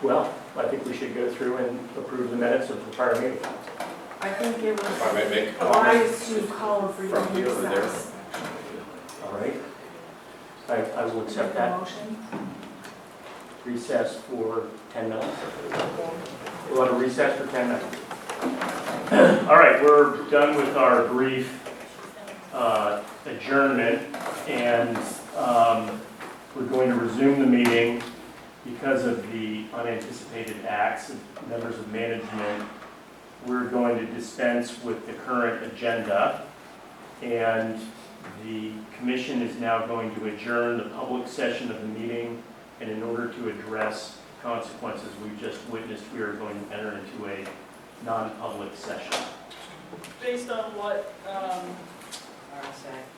Well, I think we should go through and approve the minutes of the prior meeting. I think it was If I may make a comment wise to call for your from you over there. recess. All right. I will accept Make a that motion. recess for 10 minutes. We want to recess for 10 minutes. All right, we're done with our brief adjournment, and we're going to resume the meeting because of the unanticipated acts of members of management. We're going to dispense with the current agenda, and the commission is now going to adjourn the public session of the meeting, and in order to address consequences we've just witnessed, we are going to enter into a non-public session. Based on what,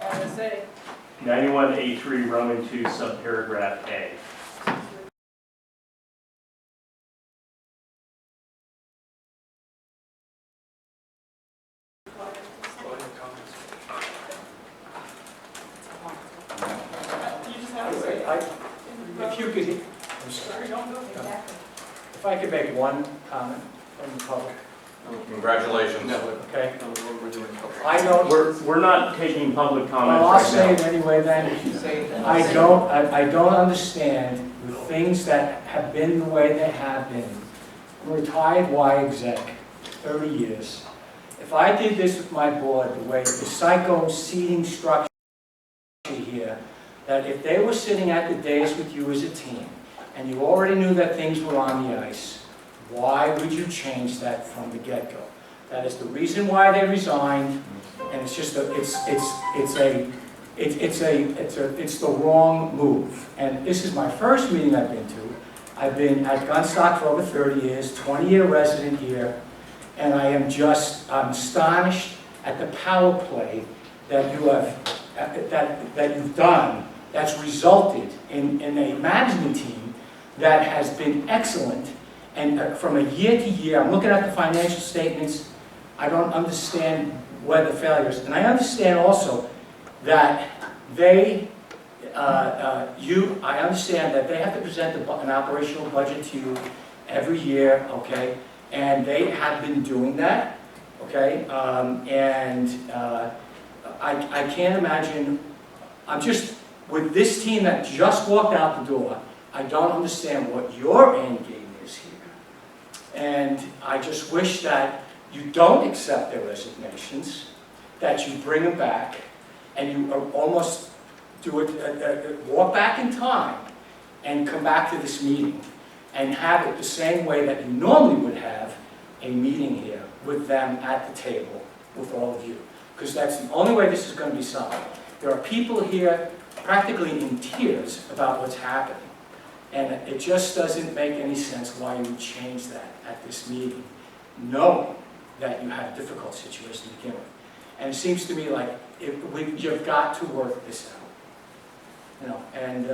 RSA. 91A3 Roman 2 subparagraph A. If you could, I'm sorry, if I could make one comment from the public, Congratulations. okay? I don't, we're not taking public comments Well, I'll right say now. it anyway then. I don't understand the things that have been the way they have been. I'm a retired Y exec, 30 years. If I did this with my board, the way the psycho seating structure here, that if they were sitting at the dais with you as a team, and you already knew that things were on the ice, why would you change that from the get-go? That is the reason why they resigned, and it's just it's the wrong move. And this is my first meeting I've been to. I've been at Gunstock for over 30 years, 20-year resident here, and I'm astonished at the power play that you have that you've done. That's resulted in a management team that has been excellent. And from a year to year, I'm looking at the financial statements. I don't understand where the failure is. And I understand also that I understand that they have to present an operational budget to you every year, okay? And they have been doing that, okay? I can't imagine, with this team that just walked out the door, I don't understand what your end game is here. And I just wish that you don't accept their resignations, that you bring them back, and you almost do it, walk back in time and come back to this meeting and have it the same way that you normally would have a meeting here with them at the table with all of you. Because that's the only way this is going to be solved. There are people here practically in tears about what's happening. And it just doesn't make any sense why you would change that at this meeting, knowing that you had a difficult situation to begin with. And it seems to me like you've got to work this out. You know, and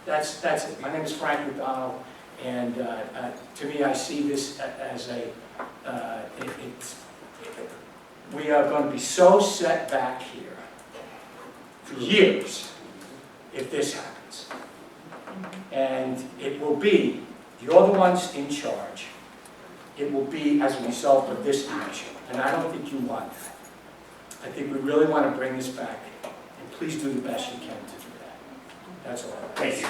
that's it. My name is Frank McDonald, and to me, I see this as we are going to be so set back here for years if this happens. And it will be, you're the ones in charge. It will be as a result of this action. And I don't think you want that. I think we really want to bring this back. And please do the best you can to do that. That's all. Thank you.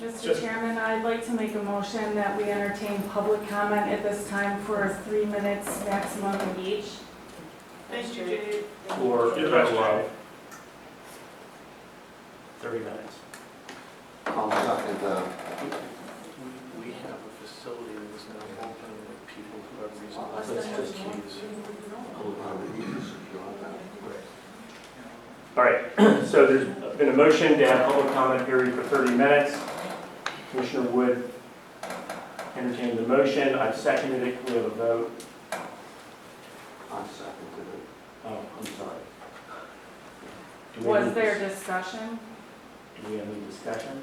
Mr. Chairman, I'd like to make a motion that we entertain public comment at this time for 3 minutes maximum each. Thank you, Jade. For 30 minutes. I'll second that. We have a facility that is now open with people who have reasonable keys. All right, so there's been a motion to have public comment period for 30 minutes. Commissioner Wood entertained the motion. I've seconded it. Can we have a vote? I seconded it. Oh, I'm sorry. Do we Was need there dis- discussion? Do we have any discussion?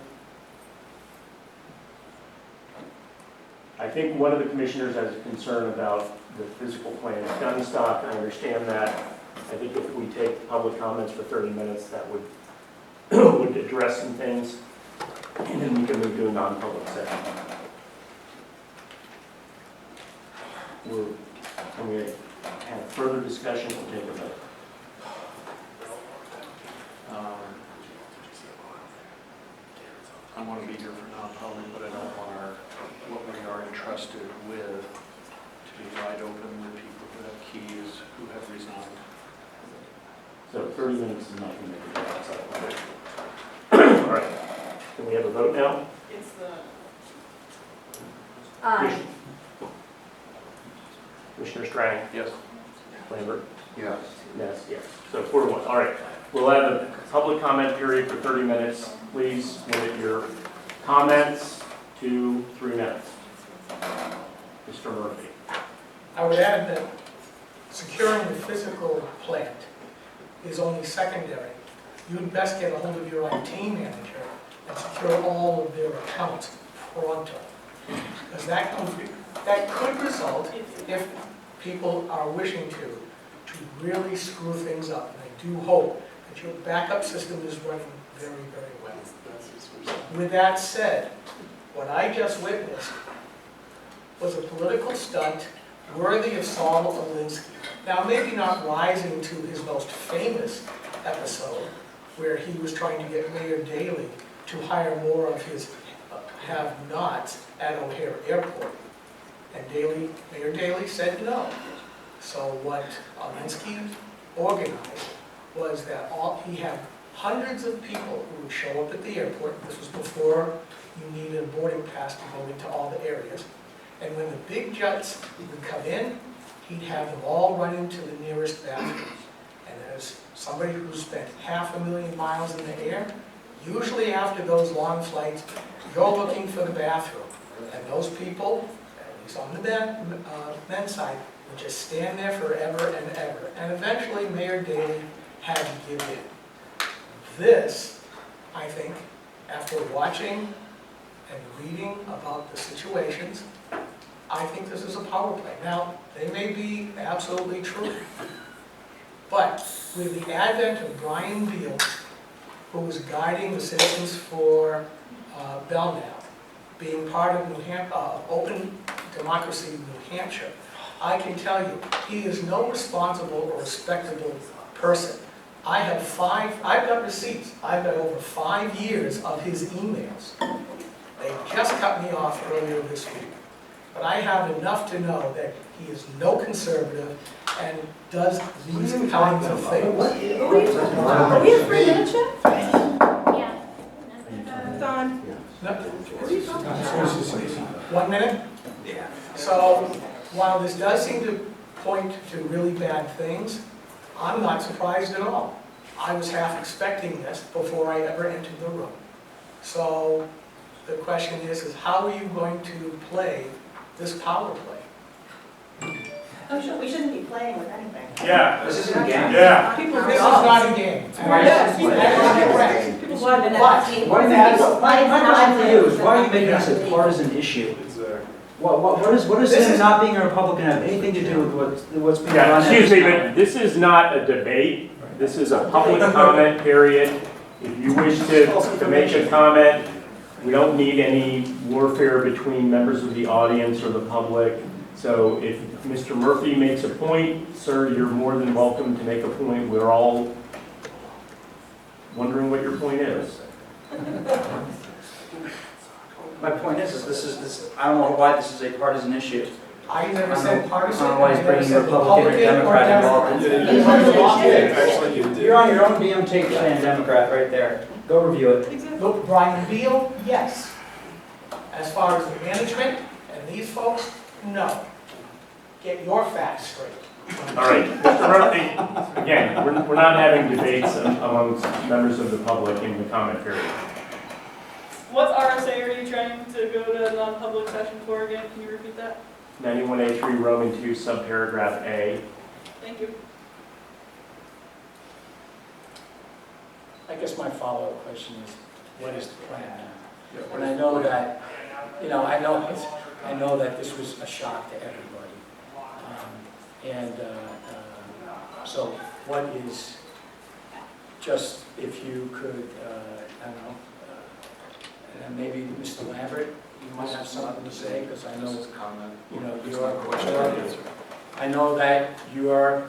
I think one of the commissioners has a concern about the physical plan. Gunstock, I understand that. I think if we take public comments for 30 minutes, that would, would address some things, and then we can move to a non-public session. Can we have further discussion? We'll take a vote. I want to be here for non-public, but I don't want what we are entrusted with to be wide open with people who have keys, who have resigned. So 30 minutes is not going to make a difference. All right. Can we have a vote now? It's the. Commissioner Strang? Yes. Lambert? Yes. Yes, yes. So 4-1. All right. We'll have a public comment period for 30 minutes. Please limit your comments to 3 minutes. Mr. Murphy. I would add that securing the physical plant is only secondary. You'd best get a hold of your IT manager and secure all of their accounts pronto. Because that could result, if people are wishing to really screw things up. And I do hope that your backup system is running very, very well. With that said, what I just witnessed was a political stunt worthy of Saul Alinsky. Now, maybe not rising to his most famous episode, where he was trying to get Mayor Daley to hire more of his have-nots at O'Hare Airport. And Mayor Daley said no. So what Alinsky organized was that he had hundreds of people who would show up at the airport. This was before you needed a boarding pass to go into all the areas. And when the big jets would come in, he'd have them all run into the nearest bathroom. And as somebody who spent 500,000 miles in the air, usually after those long flights, you're looking for the bathroom. And those people, at least on the men's side, would just stand there forever and ever. And eventually Mayor Daley had to give in. This, I think, after watching and reading about the situations, I think this is a power play. Now, they may be absolutely true, but with the advent of Brian Beal, who was guiding the Citizens for Belknap, being part of Open Democracy in New Hampshire, I can tell you, he is no responsible or respectable person. I've got receipts. I've got over 5 years of his emails. They just cut me off earlier this week. But I have enough to know that he is no conservative and does these kinds of things. Are we at 3 minutes yet? Yeah. Done. 1 minute? Yeah. So while this does seem to point to really bad things, I'm not surprised at all. I was half expecting this before I ever entered the room. So the question is how are you going to play this power play? We shouldn't be playing with anything. Yeah. This isn't a game. Yeah. This is not a game. People wanted to know. My question to you is, why are you making this a partisan issue? What does him not being a Republican have anything to do with what's being Yeah, done? excuse me, but this is not a debate. This is a public comment period. If you wish to make a comment, we don't need any warfare between members of the audience or the public. So if Mr. Murphy makes a point, sir, you're more than welcome to make a point. We're all wondering what your point is. My point is this. I don't know why this is a partisan issue. I never said partisan. I don't know why he's I never bringing said Republican or Republican Democrat involved. Actually, you did. You're on your own damn tape saying Democrat right there. Go review it. Look, Brian Beal, yes. As far as the management and these folks, no. Get your facts straight. All right, Mr. Murphy, again, we're not having debates amongst members of the public in the comment period. What RSA are you trying to go to non-public session for again? Can you repeat that? 91A3 Roman 2 subparagraph A. Thank you. I guess my follow-up question is, what is the plan now? And I know that, you know, I know that this was a shock to everybody. So what is, just if you could, I don't know, and maybe Mr. Lambert, you might have something to say, because I know, comment. you know, It's not a question, answer. I know that you are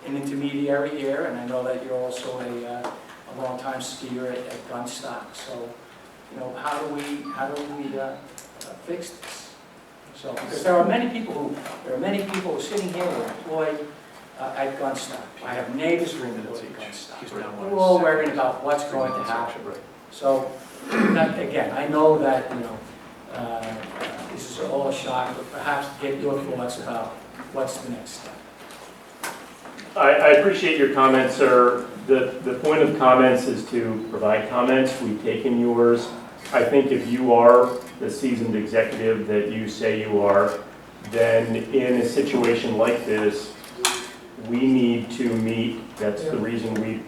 an intermediary here, and I know that you're also a longtime skier at Gunstock. So, you know, how do we fix this? So, because there are many people who are sitting here who are employed at Gunstock. I have neighbors who are employed at Gunstock. We're all worried about what's going to happen. So, again, I know that, you know, this is all a shock, but perhaps get your thoughts about what's the next step. I appreciate your comments, sir. The point of comments is to provide comments. We've taken yours. I think if you are the seasoned executive that you say you are, then in a situation like this, we need to meet. That's the reason we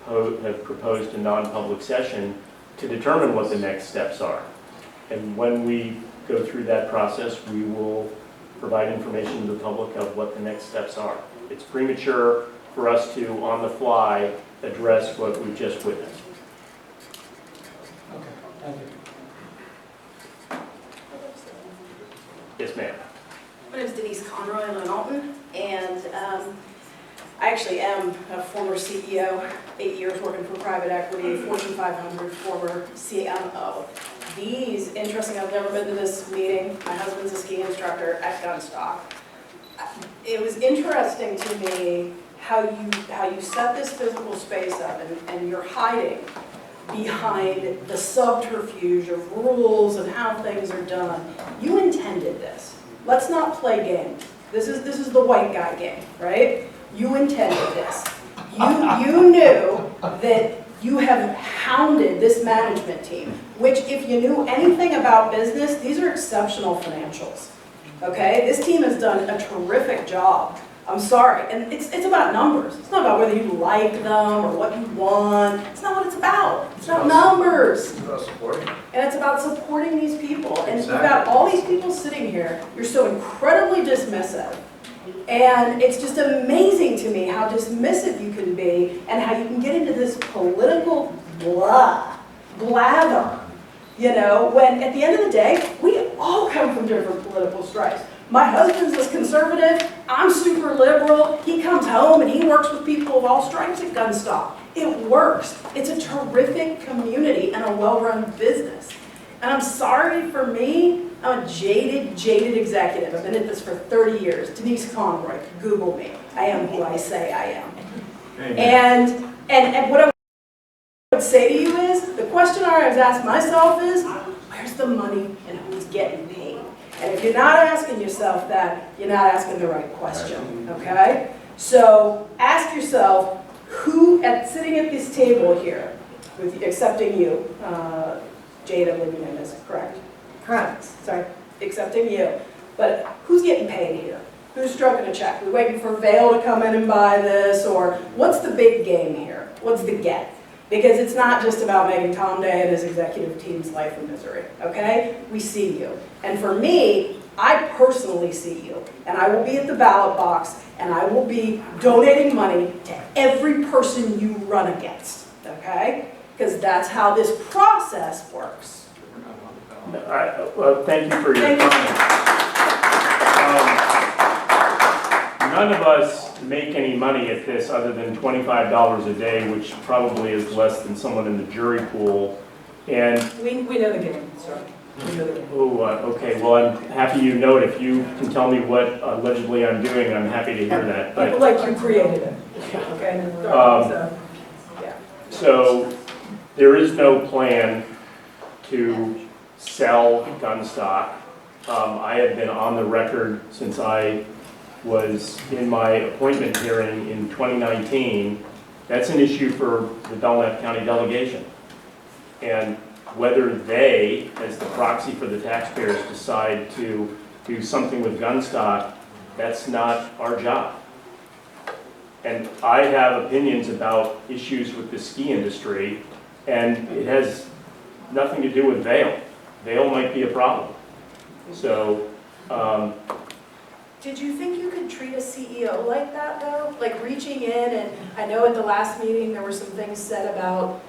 have proposed a non-public session to determine what the next steps are. And when we go through that process, we will provide information to the public of what the next steps are. It's premature for us to, on the fly, address what we've just witnessed. Okay, thank you. Yes, ma'am. My name is Denise Conroy, I'm in Alton, and I actually am a former CEO, 8 years working for private equity, Fortune 500, former CMO. Interesting, I've never been to this meeting. My husband's a ski instructor at Gunstock. It was interesting to me how you set this physical space up, and you're hiding behind the subterfuge of rules and how things are done. You intended this. Let's not play games. This is the white guy game, right? You intended this. You knew that you have hounded this management team, which if you knew anything about business, these are exceptional financials. Okay? This team has done a terrific job. I'm sorry. And it's about numbers. It's not about whether you like them or what you want. It's not what it's about. It's about numbers. It's about supporting. And it's about supporting these people. And you've Exactly. got all these people sitting here. You're so incredibly dismissive. And it's just amazing to me how dismissive you can be and how you can get into this political blather. You know, when at the end of the day, we all come from different political stripes. My husband's as conservative, I'm super liberal. He comes home and he works with people of all stripes at Gunstock. It works. It's a terrific community and a well-run business. And I'm sorry for me, I'm a jaded executive. I've been at this for 30 years. Denise Conroy, Google me. I am who I say I am. And what I would say to you is, the question I always ask myself is, where's the money and who's getting paid? And if you're not asking yourself that, you're not asking the right question, okay? So ask yourself, who sitting at this table here, excepting you, Jade, I'm living in this, correct? Correct. Sorry, excepting you. But who's getting paid here? Who's stroking a check? We're waiting for Vail to come in and buy this, or what's the big game here? What's the get? Because it's not just about making Tom Day and his executive team's life a misery, okay? We see you. And for me, I personally see you. And I will be at the ballot box, and I will be donating money to every person you run against, okay? Because that's how this process works. Thank you for your Thank you. comments. None of us make any money at this other than $25 a day, which probably is less than someone in the jury pool. And We know the game, sir. We know the game. okay. Well, I'm happy you know it. If you can tell me what allegedly I'm doing, I'm happy to hear that. People But like you created it, okay? So, yeah. so there is no plan to sell Gunstock. I have been on the record since I was in my appointment hearing in 2019. That's an issue for the Belknap County delegation. And whether they, as the proxy for the taxpayers, decide to do something with Gunstock, that's not our job. And I have opinions about issues with the ski industry, and it has nothing to do with Vail. Vail might be a problem. So, Did you think you could treat a CEO like that, though? Like reaching in, and I know at the last meeting, there were some things said about,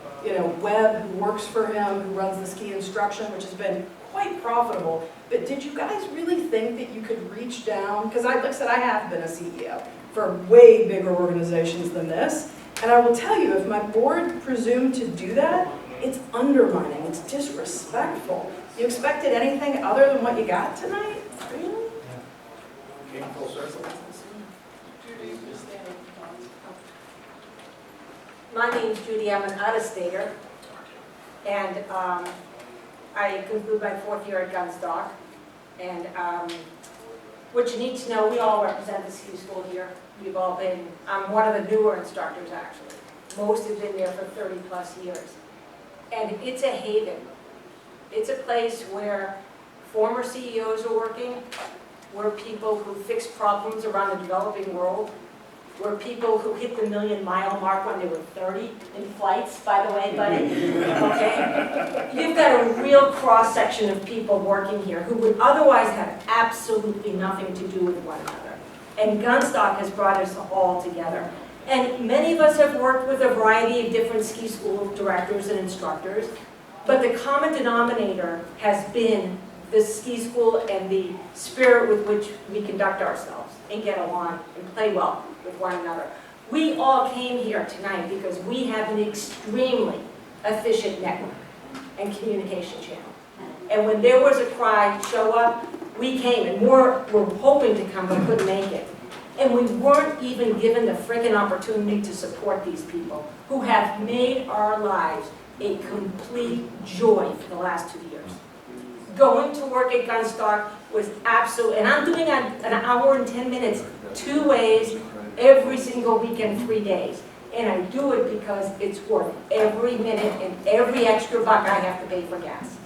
Webb, who works for him, who runs the ski instruction, which has been quite profitable. But did you guys really think that you could reach down? Because like I said, I have been a CEO for way bigger organizations than this. And I will tell you, if my board presumed to do that, it's undermining, it's disrespectful. You expected anything other than what you got tonight? Really? My name's Judy, I'm an out-of-stater, and I conclude my 4th year at Gunstock. And what you need to know, we all represent the ski school here. We've all been, I'm one of the newer instructors actually. Most have been there for 30 plus years. And it's a haven. It's a place where former CEOs are working, where people who fix problems around the developing world, where people who hit the 1,000,000-mile mark when they were 30 in flights, by the way, buddy, okay? You've got a real cross-section of people working here who would otherwise have absolutely nothing to do with one another. And Gunstock has brought us all together. And many of us have worked with a variety of different ski school directors and instructors, but the common denominator has been the ski school and the spirit with which we conduct ourselves and get along and play well with one another. We all came here tonight because we have an extremely efficient network and communication channel. And when there was a cry, show up, we came, and more were hoping to come but couldn't make it. And we weren't even given the friggin' opportunity to support these people who have made our lives a complete joy for the last 2 years. Going to work at Gunstock was absolute, and I'm doing an hour and 10 minutes, 2 ways, every single weekend, 3 days. And I do it because it's worth every minute and every extra buck I have to pay for gas.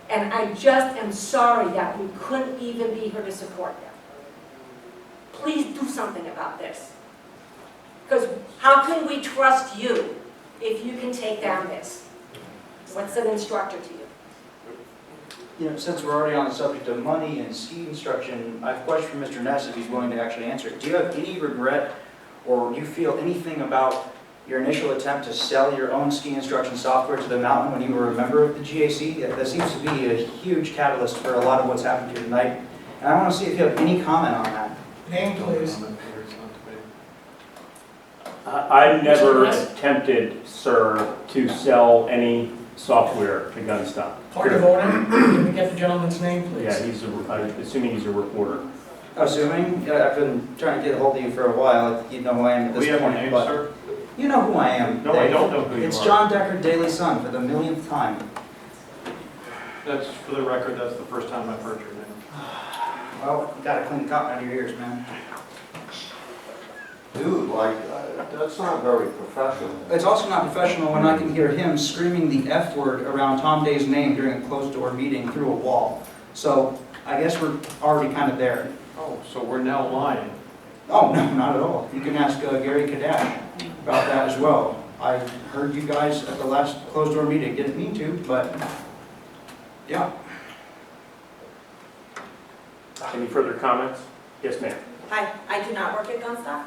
And I just am sorry that we couldn't even be here to support them. Please do something about this. Because how can we trust you if you can take down this? What's an instructor to you? Since we're already on the subject of money and ski instruction, I have a question for Mr. Ness if he's willing to actually answer it. Do you have any regret or do you feel anything about your initial attempt to sell your own ski instruction software to the mountain when you were a member of the GAC? That seems to be a huge catalyst for a lot of what's happened here tonight. And I want to see if you have any comment on that. Name, please. I've never attempted, sir, to sell any software to Gunstock. Point of order, can we get the gentleman's name, please? Yeah, I'm assuming he's a reporter. Assuming, I've been trying to get a hold of you for a while. You know who I am at this point. We have a name, but sir? You know who I am. No, I Dave. don't know who you are. It's Jon Decker, Daily Sun, for the millionth time. That's, for the record, that's the first time I've heard your name. Well, you gotta clean cotton out of your ears, man. Dude, that's not very professional. It's also not professional when I can hear him screaming the F word around Tom Day's name during a closed-door meeting through a wall. So I guess we're already kind of there. Oh, so we're now lying. Oh, no, not at all. You can ask Gary Kadash about that as well. I heard you guys at the last closed-door meeting. Didn't mean to, but yeah. Any further comments? Yes, ma'am. Hi, I do not work at Gunstock,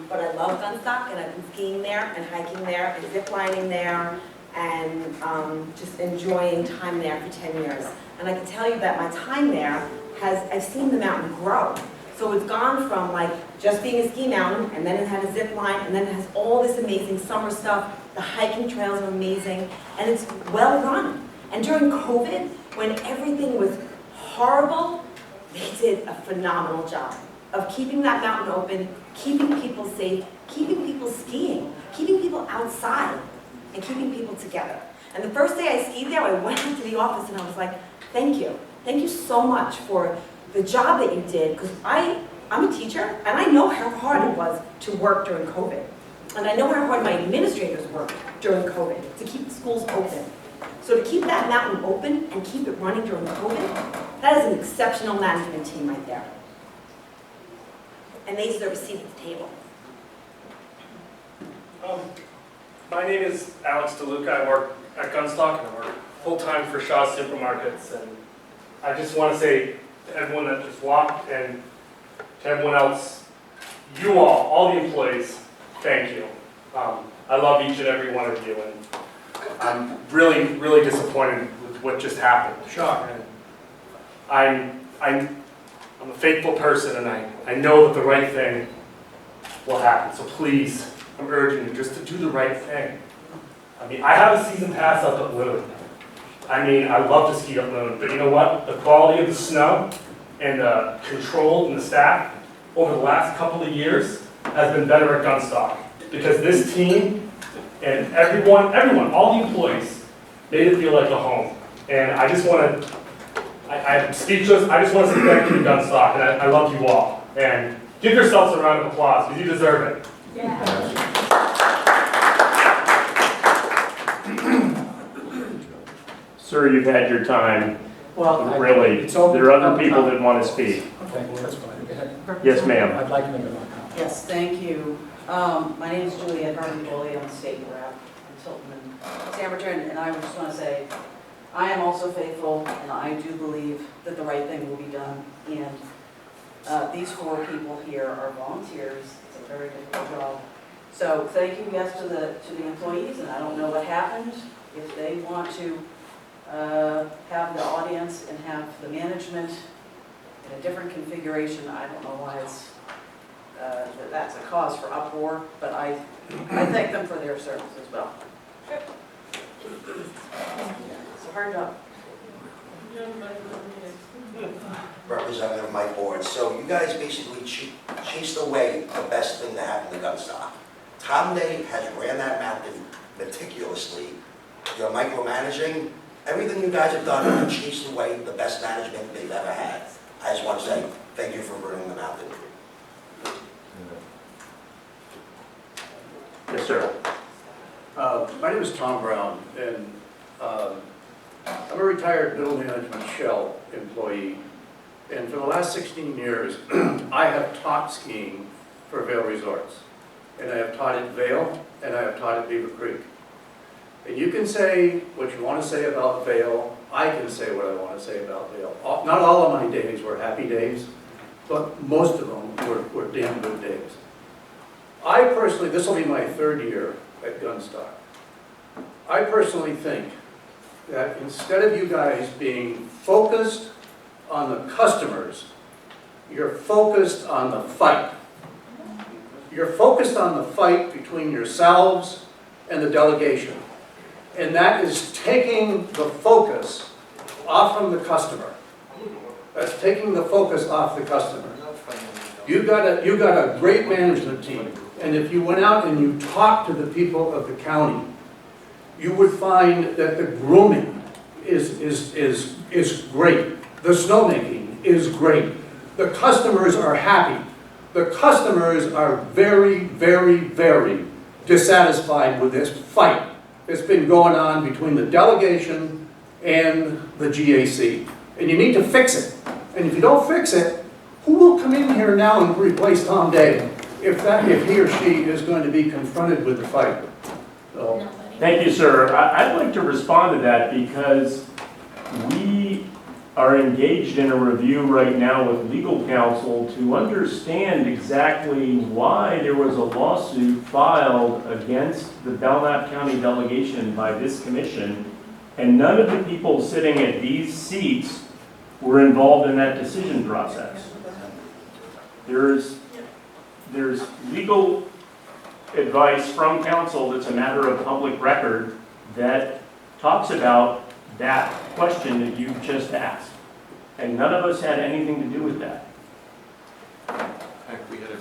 but I love Gunstock, and I've been skiing there and hiking there and ziplining there and just enjoying time there for 10 years. And I can tell you that my time there I've seen the mountain grow. So it's gone from like just being a ski mountain, and then it had a zip line, and then it has all this amazing summer stuff. The hiking trails are amazing, and it's well run. And during COVID, when everything was horrible, they did a phenomenal job of keeping that mountain open, keeping people safe, keeping people skiing, keeping people outside, and keeping people together. And the first day I skied there, I went into the office and I was like, thank you. Thank you so much for the job that you did, because I'm a teacher, and I know how hard it was to work during COVID. And I know how hard my administrators worked during COVID to keep the schools open. So to keep that mountain open and keep it running during COVID, that is an exceptional management team right there. And they deserve a seat at the table. My name is Alex DeLuca. I work at Gunstock and I work full-time for Shaw's Supermarkets. And I just want to say to everyone that just walked and to everyone else, you all the employees, thank you. I love each and every one of you, and I'm really, really disappointed with what just happened. Sure. And I'm a faithful person, and I know that the right thing will happen. So please, I'm urging you just to do the right thing. I mean, I have a season pass up at Loon. I mean, I love to ski at Loon, but you know what? The quality of the snow and the control and the staff over the last couple of years has been better at Gunstock, because this team and everyone, all the employees, made it feel like a home. And I just want to, I'm speechless. I just want to say thank you to Gunstock, and I love you all. And give yourselves a round of applause, because you deserve it. Sir, you've had your time. Well, Really, it's over. there are other people that want to speak. Okay, well, that's fine. Go ahead. Yes, ma'am. I'd like to make a comment. Yes, thank you. My name is Juliette Harvey-Boley. I'm the state rep in Tilton and Sanborn, and I just want to say, I am also faithful, and I do believe that the right thing will be done. And these 4 people here are volunteers. It's a very difficult job. So thank you, yes, to the employees, and I don't know what happened. If they want to have the audience and have the management in a different configuration, I don't know why it's that's a cause for uproar, but I thank them for their service as well. It's a hard job. Representative Mike Ward. So you guys basically chased away the best thing that happened to Gunstock. Tom Day has ran that mountain meticulously. You're micromanaging. Everything you guys have done to chase away the best management they've ever had. I just want to say thank you for running the mountain. Yes, sir. My name is Tom Brown, and I'm a retired middle management Shell employee. And for the last 16 years, I have taught skiing for Vail Resorts. And I have taught at Vail, and I have taught at Beaver Creek. And you can say what you want to say about Vail. I can say what I want to say about Vail. Not all of my days were happy days, but most of them were damn good days. I personally, this will be my 3rd year at Gunstock. I personally think that instead of you guys being focused on the customers, you're focused on the fight. You're focused on the fight between yourselves and the delegation. And that is taking the focus off from the customer. That's taking the focus off the customer. You got a great management team. And if you went out and you talked to the people of the county, you would find that the grooming is great. The snowmaking is great. The customers are happy. The customers are very, very, very dissatisfied with this fight that's been going on between the delegation and the GAC. And you need to fix it. And if you don't fix it, who will come in here now and replace Tom Day if he or she is going to be confronted with the fight? So, Thank you, sir. I'd like to respond to that, because we are engaged in a review right now with legal counsel to understand exactly why there was a lawsuit filed against the Belknap County delegation by this commission, and none of the people sitting at these seats were involved in that decision process. There's legal advice from counsel that's a matter of public record that talks about that question that you just asked. And none of us had anything to do with that.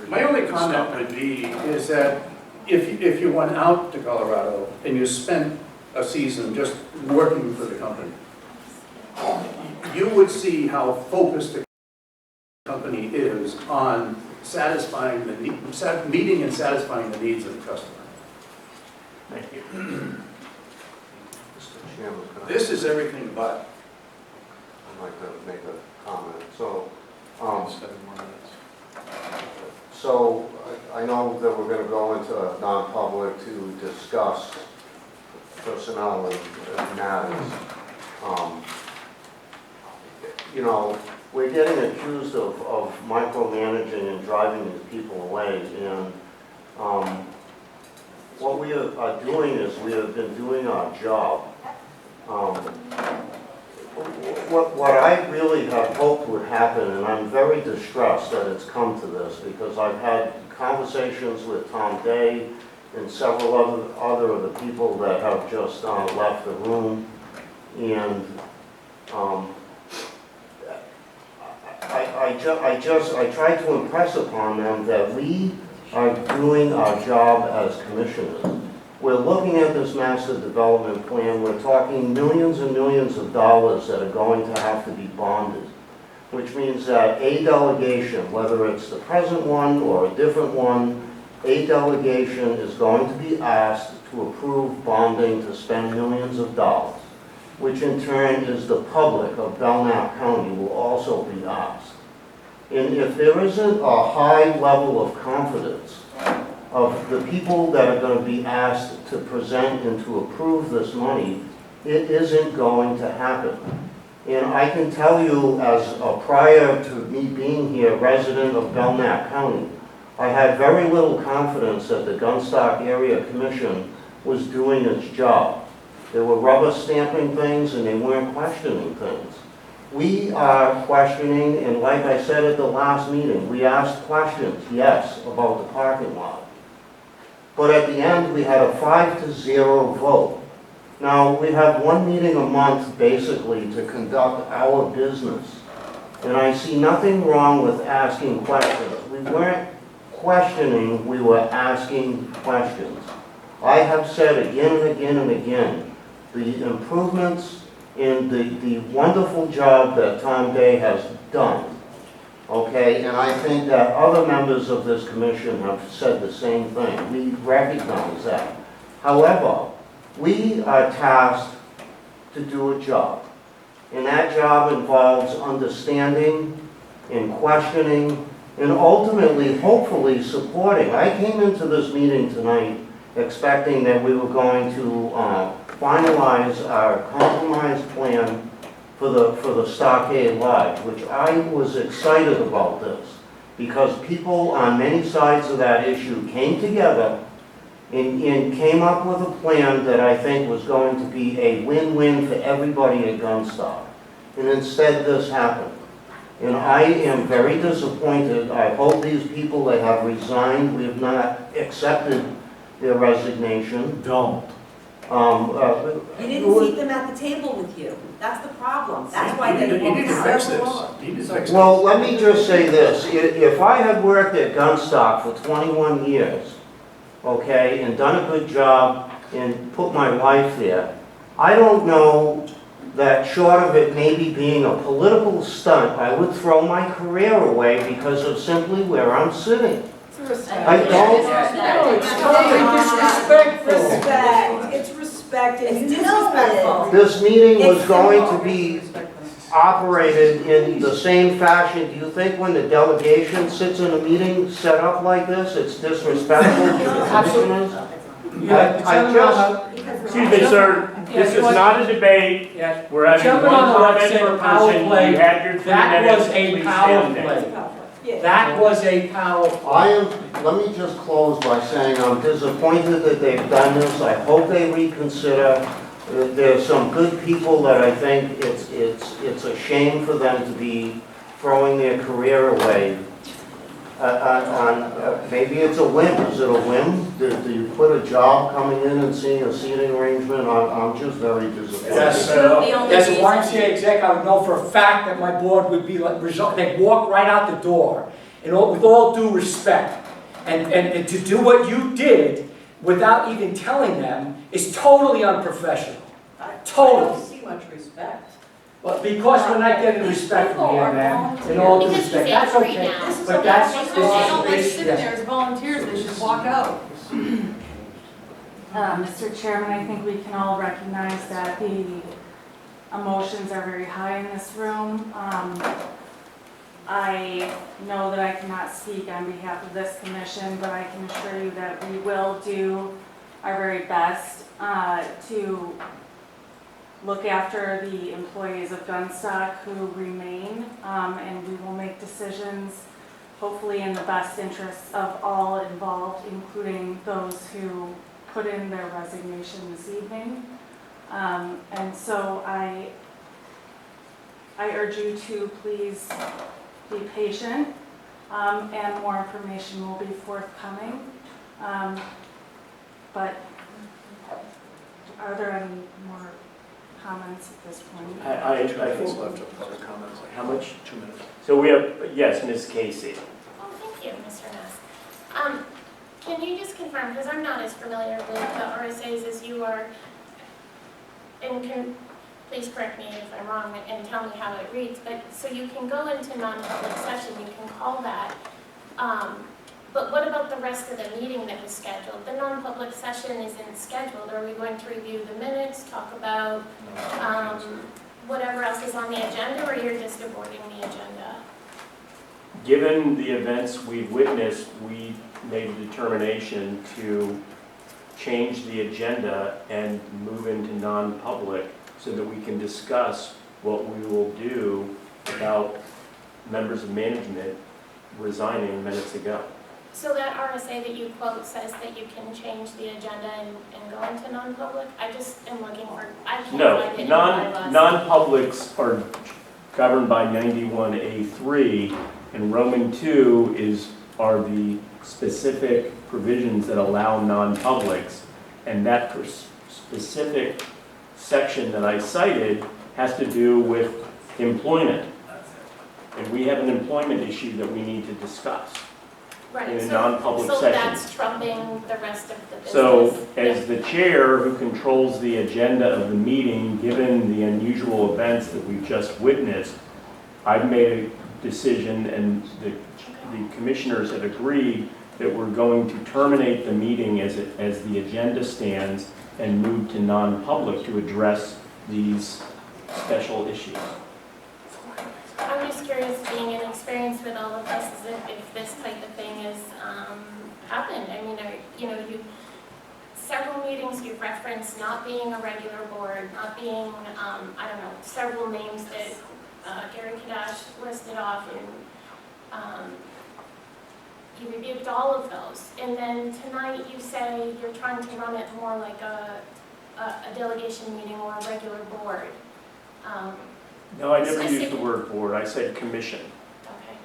my only comment would be is that if you went out to Colorado and you spent a season just working for the company, you would see how focused the company is on satisfying the need, meeting and satisfying the needs of the customer. Thank you. Mr. Chairman, can I- This is everything but. I'd like to make a comment. So, 7 more minutes. So I know that we're gonna go into non-public to discuss personnel and matters. You know, we're getting accused of micromanaging and driving these people away, and what we are doing is we have been doing our job. What I really have hoped would happen, and I'm very distressed that it's come to this, because I've had conversations with Tom Day and several other of the people that have just left the room, and I try to impress upon them that we are doing our job as commissioners. We're looking at this master development plan, we're talking millions and millions of dollars that are going to have to be bonded, which means that a delegation, whether it's the present one or a different one, a delegation is going to be asked to approve bonding to spend millions of dollars, which in turn is the public of Belknap County will also be asked. And if there isn't a high level of confidence of the people that are going to be asked to present and to approve this money, it isn't going to happen. And I can tell you, as prior to me being here, resident of Belknap County, I had very little confidence that the Gunstock Area Commission was doing its job. They were rubber stamping things and they weren't questioning things. We are questioning, and like I said at the last meeting, we asked questions, yes, about the parking lot. But at the end, we had a 5-0 vote. Now, we have one meeting a month, basically, to conduct our business. And I see nothing wrong with asking questions. We weren't questioning, we were asking questions. I have said again and again and again, the improvements in the wonderful job that Tom Day has done, okay, and I think that other members of this commission have said the same thing. We recognize that. However, we are tasked to do a job, and that job involves understanding and questioning and ultimately, hopefully, supporting. I came into this meeting tonight expecting that we were going to finalize our compromise plan for the Stockade Lodge, which I was excited about this, because people on many sides of that issue came together and came up with a plan that I think was going to be a win-win for everybody at Gunstock. And instead, this happened. And I am very disappointed. I hope these people that have resigned, we have not accepted their resignation. Don't. You didn't seat them at the table with you. That's the problem. That's why they You need to fix this. You need to fix this. Well, let me just say this. If I had worked at Gunstock for 21 years, okay, and done a good job and put my wife there, I don't know that short of it maybe being a political stunt, I would throw my career away because of simply where I'm sitting. I don't. No, it's totally disrespectful. Respect. It's respect. It's disrespectful. This meeting was going to be operated in the same fashion. Do you think when the delegation sits in a meeting set up like this, it's disrespectful to the commissioners? Excuse me, sir, this is not a debate. Yeah. We're having one Jumping on the comment website, per power person. play, You had your 3 that minutes. was a Please power stand down. play. That was a power play. Let me just close by saying I'm disappointed that they've done this. I hope they reconsider. There's some good people that I think it's a shame for them to be throwing their career away. Maybe it's a whim. Is it a whim? Do you put a job coming in and seeing a seating arrangement? I'm just very disappointed. As a YMCA exec, I would know for a fact that my board would be like, they'd walk right out the door. And with all due respect, and to do what you did without even telling them is totally unprofessional. I Totally. don't see much respect. But because we're not getting respect from you, man, in all due respect, that's okay. But that's, this is, yes. as volunteers, they should walk out. Mr. Chairman, I think we can all recognize that the emotions are very high in this room. I know that I cannot speak on behalf of this commission, but I can assure you that we will do our very best to look after the employees of Gunstock who remain, and we will make decisions hopefully in the best interests of all involved, including those who put in their resignation this evening. And so I urge you to please be patient, and more information will be forthcoming. But are there any more comments at this point? I Two minutes think, left of public comments. how much? 2 minutes. So we have, yes, Ms. Casey. Oh, thank you, Mr. Ness. Can you just confirm, because I'm not as familiar with the RSAs as you are, and please correct me if I'm wrong and tell me how it reads, but so you can go into non-public session, you can call that, but what about the rest of the meeting that was scheduled? The non-public session isn't scheduled. Are we going to review the minutes, talk about whatever else is on the agenda, or you're just avoiding the agenda? Given the events we've witnessed, we made a determination to change the agenda and move into non-public so that we can discuss what we will do about members of management resigning minutes ago. So that RSA that you quote says that you can change the agenda and go into non-public? I just am looking for, I can't No, find it in the bylaws. non-publics are governed by 91A3, and Roman 2 are the specific provisions that allow non-publics, and that specific section that I cited has to do with employment. And we have an employment issue that we need to discuss Right, in a so- non-public So session. that's trumping the rest of the business? So, as the chair who controls the agenda of the meeting, given the unusual events that we've just witnessed, I've made a decision, and the commissioners have agreed that we're going to terminate the meeting as the agenda stands and move to non-public to address these special issues. I'm just curious, being inexperienced with all of this, is if this type of thing has happened. I mean, several meetings you've referenced not being a regular board, not being, I don't know, several names that Gary Kadash listed off, and you rebuked all of those. And then tonight you say you're trying to run it more like a delegation meeting or a regular board. No, I never used the word board, I said commission. Okay.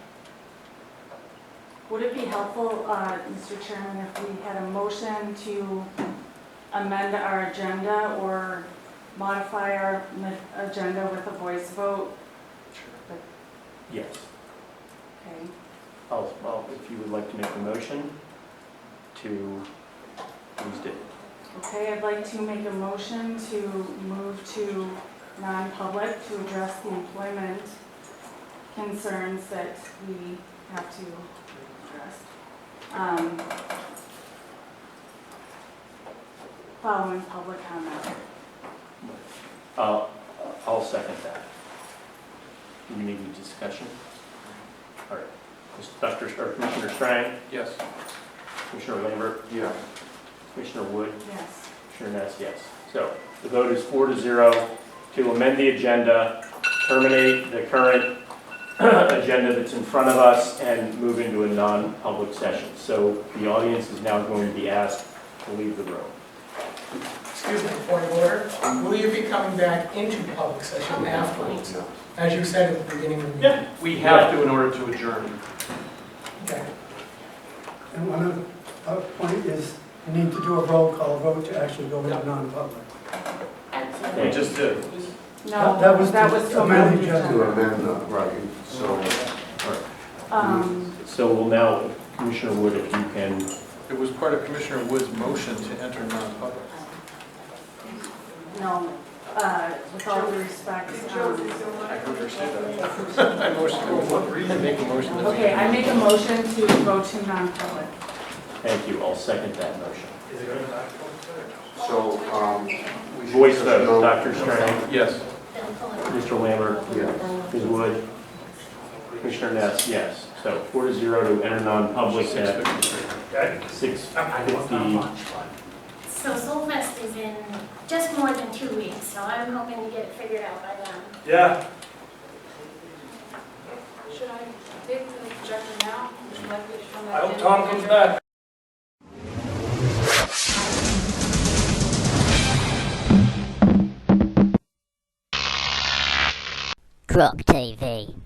Would it be helpful, Mr. Chairman, if we had a motion to amend our agenda or modify our agenda with a voice vote? Yes. Okay. Well, if you would like to make a motion to, please do. Okay, I'd like to make a motion to move to non-public to address the employment concerns that we have to address. Following public comment. I'll second that. Do we need any discussion? All right. Commissioner Strang, Yes. Commissioner Lambert, Yeah. Commissioner Wood, Yes. Commissioner Ness, yes. So the vote is 4-0 to amend the agenda, terminate the current agenda that's in front of us, and move into a non-public session. So the audience is now going to be asked to leave the room. Excuse me, point of order. Will you be coming back into public session afterwards? As you said at the beginning of the meeting? We have to in order to adjourn. Okay. And one other point is, you need to do a roll call vote to actually go into non-public. We just did. No, That was that to was to amend amend the the agenda. agenda. Right, so. So we'll now, Commissioner Wood, if you can, It was part of Commissioner Wood's motion to enter non-public. No, with all due respect. I heard her say that. I motion, make a motion. Okay, I make a motion to go to non-public. thank you, I'll second that motion. So, Voice vote, Dr. Strang, Yes. Mr. Lambert, yes. Ms. Wood, Commissioner Ness, yes. So 4-0 to enter non-public at Okay? 6:50. So Soulfest is in just more than 2 weeks, so I'm hoping to get it figured out by then. Yeah. Should I take the projector now? Would you like me to show I hope Tom comes back. GrokTV.